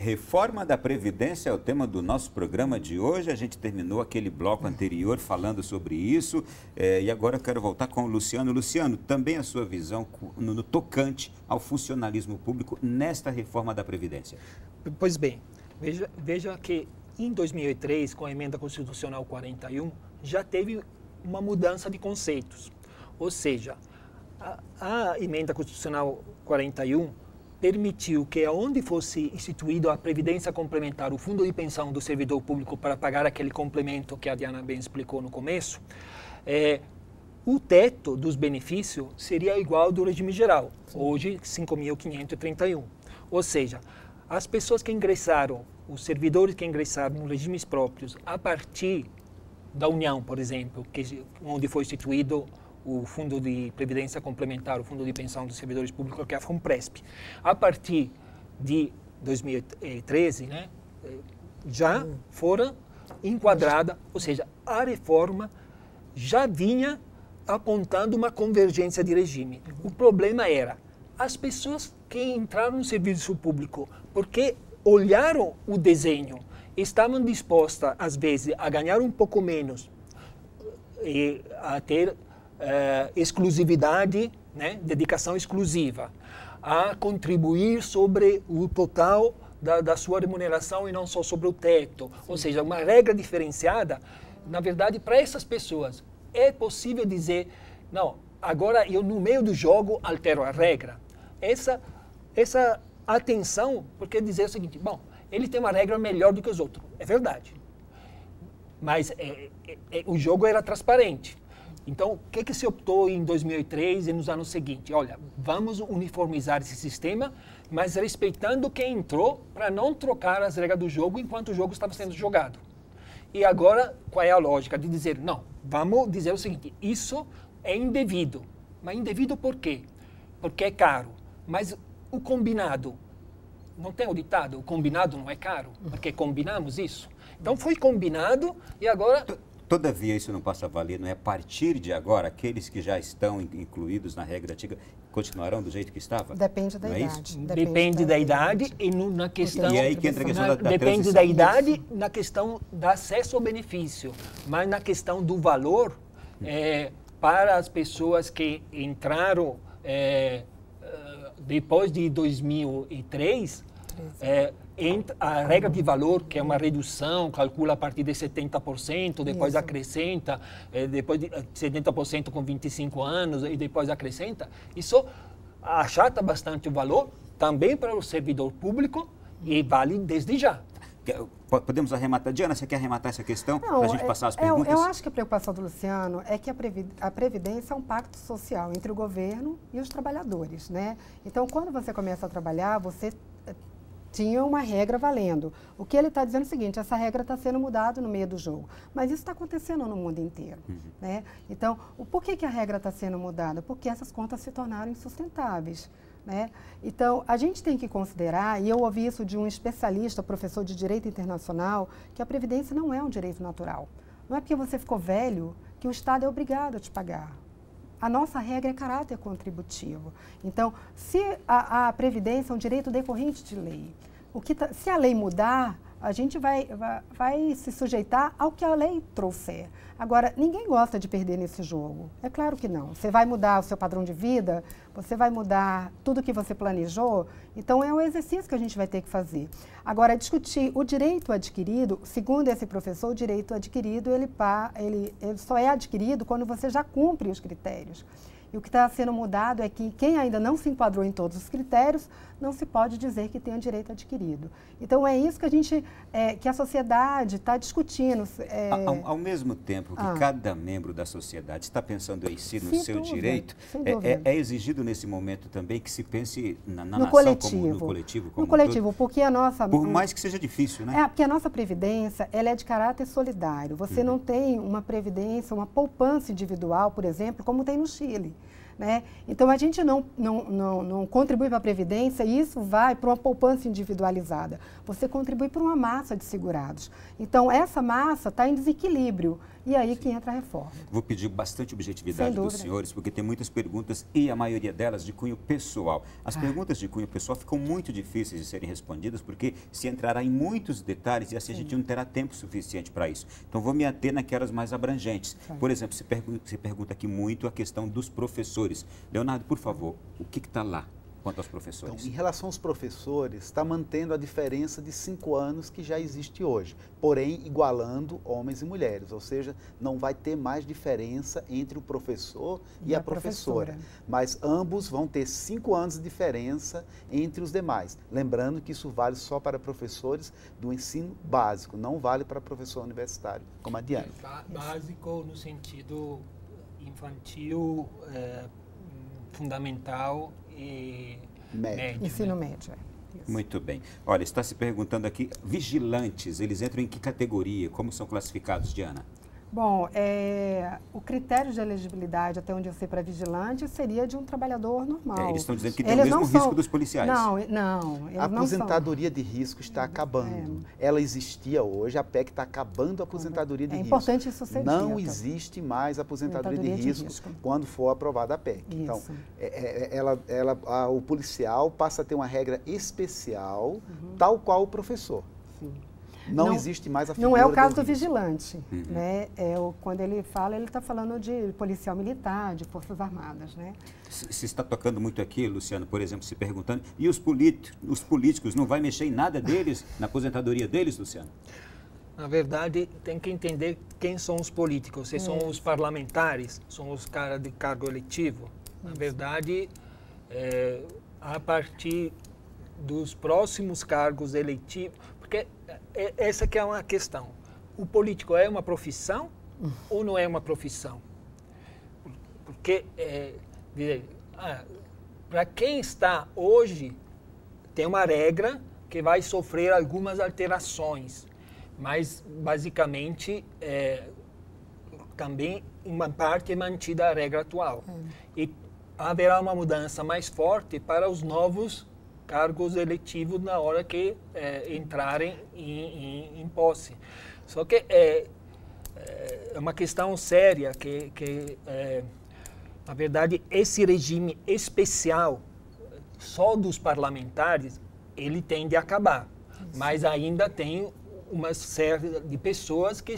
Reforma da Previdência é o tema do nosso programa de hoje. A gente terminou aquele bloco anterior falando sobre isso e agora eu quero voltar com o Luciano. Luciano, também a sua visão no tocante ao funcionalismo público nesta reforma da Previdência. Pois bem, veja que em 2003, com a Emenda Constitucional 41, já teve uma mudança de conceitos. Ou seja, a Emenda Constitucional 41 permitiu que, onde fosse instituído a Previdência Complementar, o Fundo de Pensão do Servidor Público para pagar aquele complemento que a Diana bem explicou no começo, o teto dos benefícios seria igual ao do regime geral, hoje 5.531. Ou seja, as pessoas que ingressaram, os servidores que ingressaram nos regimes próprios a partir da União, por exemplo, onde foi instituído o Fundo de Previdência Complementar, o Fundo de Pensão dos Servidores Públicos, que é a FUNPRESP. A partir de 2013, né, já foram enquadradas, ou seja, a reforma já vinha apontando uma convergência de regime. O problema era as pessoas que entraram no serviço público, porque olharam o desenho, estavam dispostas, às vezes, a ganhar um pouco menos e a ter exclusividade, né, dedicação exclusiva, a contribuir sobre o total da sua remuneração e não só sobre o teto. Sim. Ou seja, uma regra diferenciada, na verdade, para essas pessoas, é possível dizer, não, agora eu no meio do jogo altero a regra. Essa atenção, porque dizer o seguinte, bom, ele tem uma regra melhor do que os outros, é verdade, mas o jogo era transparente. Então, o que se optou em 2003 e nos anos seguintes? Olha, vamos uniformizar esse sistema, mas respeitando quem entrou para não trocar as regras do jogo enquanto o jogo estava sendo jogado. E agora, qual é a lógica de dizer, não, vamos dizer o seguinte, isso é indevido. Mas indevido por quê? Porque é caro. Mas o combinado, não tem o ditado, o combinado não é caro, porque combinamos isso. Então, foi combinado e agora... Todavia, isso não passa a valer, não é? A partir de agora, aqueles que já estão incluídos na regra antiga continuarão do jeito que estava? Depende da idade. Depende da idade e na questão... E aí que entra a questão da depende da idade na questão do acesso ao benefício, mas na questão do valor, para as pessoas que entraram depois de 2003... a regra de valor, que é uma redução, calcula a partir de 70%, depois acrescenta, depois de 70% com 25 anos e depois acrescenta. Isso achata bastante o valor, também para o servidor público, e vale desde já. Podemos arrematar? Diana, você quer arrematar essa questão para a gente passar as perguntas? Eu acho que a preocupação do Luciano é que a Previdência é um pacto social entre o governo e os trabalhadores, né? Então, quando você começa a trabalhar, você tinha uma regra valendo. O que ele está dizendo é o seguinte, essa regra está sendo mudada no meio do jogo. Mas isso está acontecendo no mundo inteiro. Né? Então, por que a regra está sendo mudada? Porque essas contas se tornaram insustentáveis. Né? Então, a gente tem que considerar, e eu ouvi isso de um especialista, professor de Direito Internacional, que a Previdência não é um direito natural. Não é porque você ficou velho que o Estado é obrigado a te pagar. A nossa regra é caráter contributivo. Então, se a Previdência é um direito decorrente de lei, se a lei mudar, a gente vai se sujeitar ao que a lei trouxer. Agora, ninguém gosta de perder nesse jogo. É claro que não. Você vai mudar o seu padrão de vida, você vai mudar tudo que você planejou, então é um exercício que a gente vai ter que fazer. Agora, discutir o direito adquirido, segundo esse professor, o direito adquirido, ele só é adquirido quando você já cumpre os critérios. E o que está sendo mudado é que quem ainda não se enquadrou em todos os critérios, não se pode dizer que tem direito adquirido. Então, é isso que a sociedade está discutindo. Ao mesmo tempo que cada membro da sociedade está pensando em si, no seu direito, é exigido nesse momento também que se pense na nação como no coletivo. No coletivo, porque a nossa... Por mais que seja difícil, né? Porque a nossa previdência, ela é de caráter solidário. Você não tem uma previdência, uma poupança individual, por exemplo, como tem no Chile. né? Então, a gente não contribui para a Previdência e isso vai para uma poupança individualizada. Você contribui para uma massa de segurados. Então, essa massa está em desequilíbrio. E aí que entra a reforma. Vou pedir bastante objetividade dos senhores, porque tem muitas perguntas e a maioria delas de cunho pessoal. As perguntas de cunho pessoal ficam muito difíceis de serem respondidas, porque se entrará em muitos detalhes e assim a gente não terá tempo suficiente para isso. Então, vou me ater naquelas mais abrangentes. Por exemplo, se pergunta aqui muito a questão dos professores. Leonardo, por favor, o que está lá quanto aos professores? Então, em relação aos professores, está mantendo a diferença de 5 anos que já existe hoje, porém igualando homens e mulheres, ou seja, não vai ter mais diferença entre o professor e a professora. Mas ambos vão ter 5 anos de diferença entre os demais. Lembrando que isso vale só para professores do ensino básico, não vale para professor universitário, como a Diana. Básico no sentido infantil, fundamental e médio. Ensino médio. Muito bem. Olha, está se perguntando aqui, vigilantes, eles entram em que categoria? Como são classificados, Diana? Bom, o critério de elegibilidade, até onde eu sei, para vigilante, seria de um trabalhador normal. Eles estão dizendo que tem o mesmo risco dos policiais. Não, a aposentadoria de risco está acabando. Ela existia hoje, a PEC está acabando a aposentadoria de risco. É importante isso ser dito. Não existe mais aposentadoria de risco quando for aprovada a PEC. Então, o policial passa a ter uma regra especial, tal qual o professor. Sim. Não existe mais a figura. Não é o caso do vigilante. Né? Quando ele fala, ele está falando de policial militar, de Forças Armadas. Né? Se está tocando muito aqui, Luciano, por exemplo, se perguntando, e os políticos, não vai mexer em nada deles, na aposentadoria deles, Luciano? Na verdade, tem que entender quem são os políticos. Se são os parlamentares, são os caras de cargo eletivo. Na verdade, a partir dos próximos cargos eletivos, porque essa que é uma questão. O político é uma profissão ou não é uma profissão? Porque, para quem está hoje, tem uma regra que vai sofrer algumas alterações, mas, basicamente, também, uma parte é mantida a regra atual. E haverá uma mudança mais forte para os novos cargos eletivos na hora que entrarem em posse. Só que é uma questão séria que na verdade, esse regime especial só dos parlamentares, ele tende a acabar. Mas ainda tem uma série de pessoas que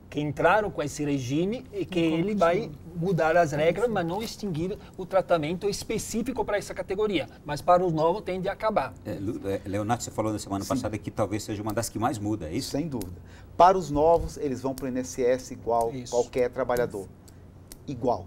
que entraram com esse regime e que ele vai mudar as regras, mas não extinguir o tratamento específico para essa categoria. Mas para os novos tende a acabar. Leonardo, você falou na semana passada que talvez seja uma das que mais muda, é isso? Sem dúvida. Para os novos, eles vão para o INSS igual qualquer trabalhador. Igual.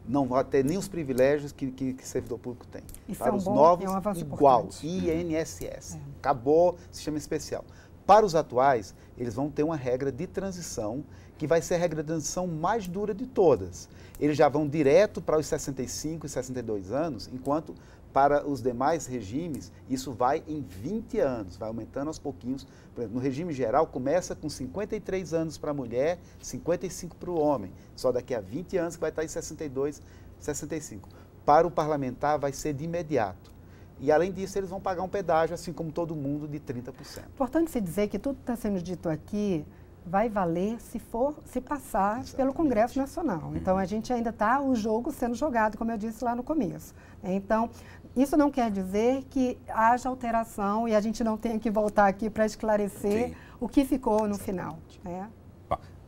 Não vai ter nem os privilégios que servidor público tem. Para os novos, igual. INSS. Acabou, sistema especial. Para os atuais, eles vão ter uma regra de transição, que vai ser a regra de transição mais dura de todas. Eles já vão direto para os 65 e 62 anos, enquanto para os demais regimes, isso vai em 20 anos, vai aumentando aos pouquinhos. Por exemplo, no regime geral, começa com 53 anos para a mulher, 55 para o homem. Só daqui a 20 anos que vai estar em 62, 65. Para o parlamentar, vai ser de imediato. E, além disso, eles vão pagar um pedágio, assim como todo mundo, de 30%. Importante se dizer que tudo que está sendo dito aqui vai valer se passar pelo Congresso Nacional. Então, a gente ainda está o jogo sendo jogado, como eu disse lá no começo. Então, isso não quer dizer que haja alteração e a gente não tenha que voltar aqui para esclarecer o que ficou no final.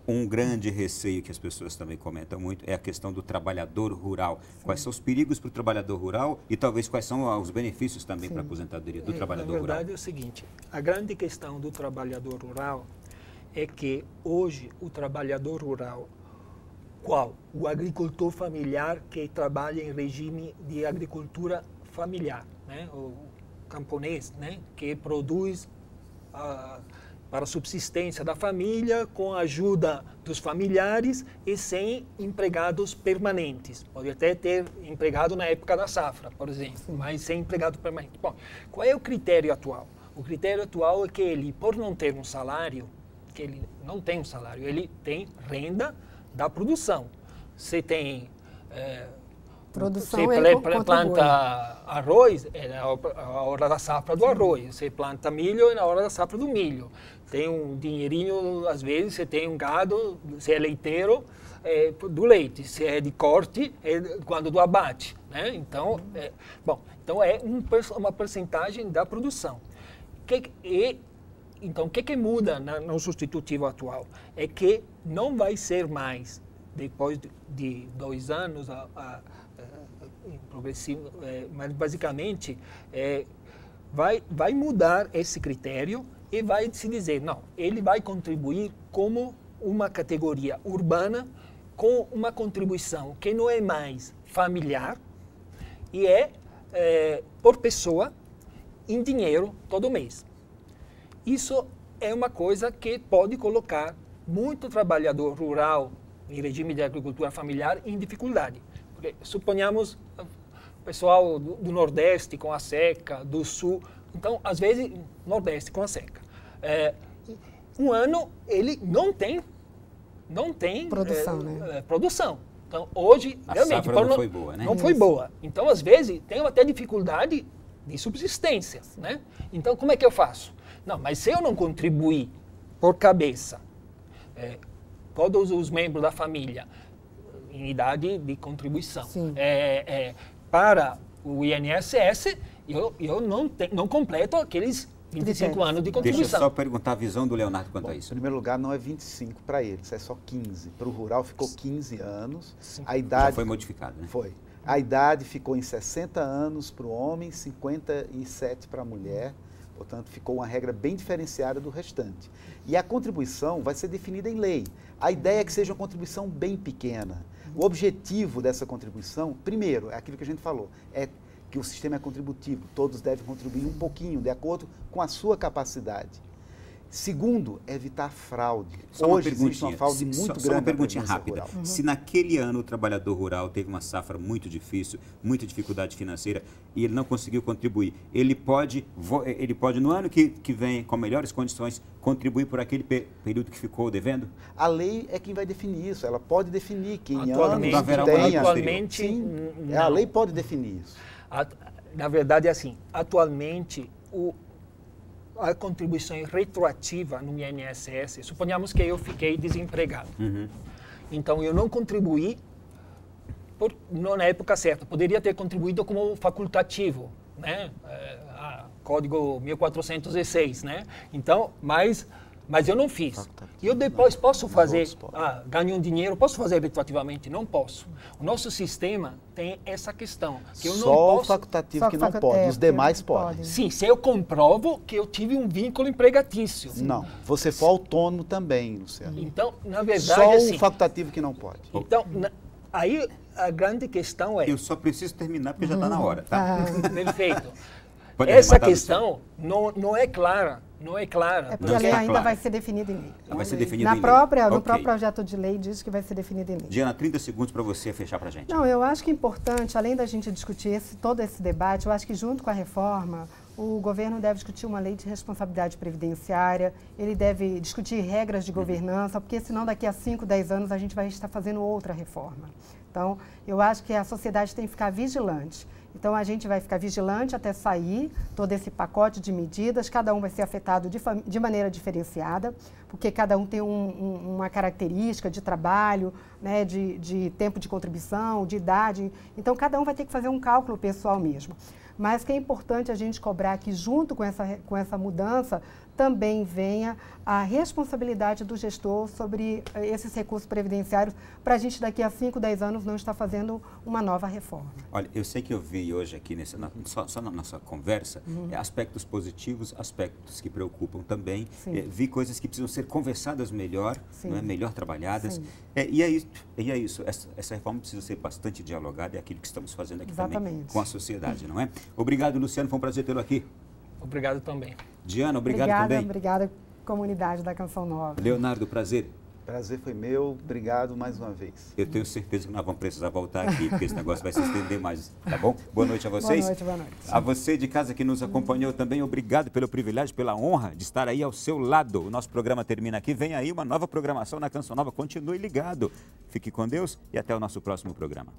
Um grande receio que as pessoas também comentam muito é a questão do trabalhador rural. Quais são os perigos para o trabalhador rural e talvez quais são os benefícios também para a aposentadoria do trabalhador rural? Na verdade é o seguinte, a grande questão do trabalhador rural é que hoje o trabalhador rural, o agricultor familiar que trabalha em regime de agricultura familiar, né? O camponês, né? Que produz para a subsistência da família, com a ajuda dos familiares e sem empregados permanentes. Pode até ter empregado na época da safra, por exemplo, mas sem empregado permanente. Bom, qual é o critério atual? O critério atual é que ele, por não ter um salário, que ele não tem um salário, ele tem renda da produção. Se tem Produção, você planta arroz, é a hora da safra do arroz. Você planta milho, é na hora da safra do milho. Tem um dinheirinho, às vezes, você tem um gado, você é leiteiro, do leite. Se é de corte, é quando do abate. Né? Então, então é uma percentagem da produção. Então, o que muda no substitutivo atual? É que não vai ser mais, depois de 2 anos, progressivo, mas basicamente vai mudar esse critério e vai se dizer, não, ele vai contribuir como uma categoria urbana com uma contribuição que não é mais familiar e por pessoa em dinheiro todo mês. Isso é uma coisa que pode colocar muito trabalhador rural em regime de agricultura familiar em dificuldade. Porque, suponhamos, o pessoal do Nordeste com a seca, do Sul, então, às vezes, Nordeste com a seca. Um ano, ele não tem produção. Então, hoje, realmente, não foi boa, né? Não foi boa. Então, às vezes, tem até dificuldade de subsistência, né? Então, como é que eu faço? Não, mas se eu não contribuir por cabeça, todos os membros da família, em idade de contribuição, para o INSS, eu não completo aqueles 25 anos de contribuição. Deixa eu só perguntar a visão do Leonardo quanto a isso. Em primeiro lugar, não é 25 para eles, é só 15. Para o rural ficou 15 anos. A idade já foi modificado, né? Foi. A idade ficou em 60 anos para o homem, 57 para a mulher. Portanto, ficou uma regra bem diferenciada do restante. E a contribuição vai ser definida em lei. A ideia é que seja uma contribuição bem pequena. O objetivo dessa contribuição, primeiro, é aquilo que a gente falou, é que o sistema é contributivo. Todos devem contribuir um pouquinho, de acordo com a sua capacidade. Segundo, evitar fraude. Hoje existe uma fraude muito grande. Só uma perguntinha rápida. Rural. Se naquele ano o trabalhador rural teve uma safra muito difícil, muita dificuldade financeira, e ele não conseguiu contribuir, ele pode no ano que vem, com melhores condições, contribuir por aquele período que ficou devendo? A lei é quem vai definir isso. Ela pode definir que em anos atualmente, a lei pode definir isso. Na verdade, é assim, atualmente, a contribuição retroativa no INSS, suponhamos que eu fiquei desempregado. Então, eu não contribuí na época certa. Poderia ter contribuído como facultativo, né? Código 1406, né? Então, mas eu não fiz. E eu depois posso fazer, ganho um dinheiro, posso fazer retroativamente? Não posso. O nosso sistema tem essa questão. Que eu não posso, o facultativo que não pode, os demais podem. Sim, se eu comprovo que eu tive um vínculo empregatício. Não, você for autônomo também, Luciano. Então, na verdade, só assim, o facultativo que não pode. Então, aí a grande questão é... Eu só preciso terminar porque já está na hora, tá? Perfeito. Essa questão não é clara. Não é clara. É porque a lei ainda vai ser definida em lei. Vai ser definida em lei. No próprio projeto de lei diz que vai ser definida em lei. Diana, 30 segundos para você fechar para a gente. Não, eu acho que é importante, além da gente discutir todo esse debate, eu acho que junto com a reforma, o governo deve discutir uma lei de responsabilidade previdenciária, ele deve discutir regras de governança, porque senão daqui a 5, 10 anos a gente vai estar fazendo outra reforma. Então, eu acho que a sociedade tem que ficar vigilante. Então, a gente vai ficar vigilante até sair todo esse pacote de medidas, cada um vai ser afetado de maneira diferenciada, porque cada um tem uma característica de trabalho, né, de tempo de contribuição, de idade. Então, cada um vai ter que fazer um cálculo pessoal mesmo. Mas que é importante a gente cobrar que, junto com essa mudança, também venha a responsabilidade do gestor sobre esses recursos previdenciários, para a gente daqui a 5, 10 anos não estar fazendo uma nova reforma. Olha, eu sei que eu vi hoje aqui, só na nossa conversa, aspectos positivos, aspectos que preocupam também, vi coisas que precisam ser conversadas melhor, não é? Melhor trabalhadas, e é isso, essa reforma precisa ser bastante dialogada, é aquilo que estamos fazendo aqui também com a sociedade, não é? Obrigado, Luciano, foi um prazer tê-lo aqui. Obrigado também. Diana, obrigado também. Obrigada, comunidade da Canção Nova. Leonardo, prazer. Prazer foi meu, obrigado mais uma vez. Eu tenho certeza que nós vamos precisar voltar aqui, porque esse negócio vai se estender mais, tá bom? Boa noite a vocês. Boa noite, boa noite. A você de casa que nos acompanhou também, obrigado pelo privilégio, pela honra de estar aí ao seu lado. O nosso programa termina aqui, vem aí uma nova programação na Canção Nova, continue ligado. Fique com Deus e até o nosso próximo programa.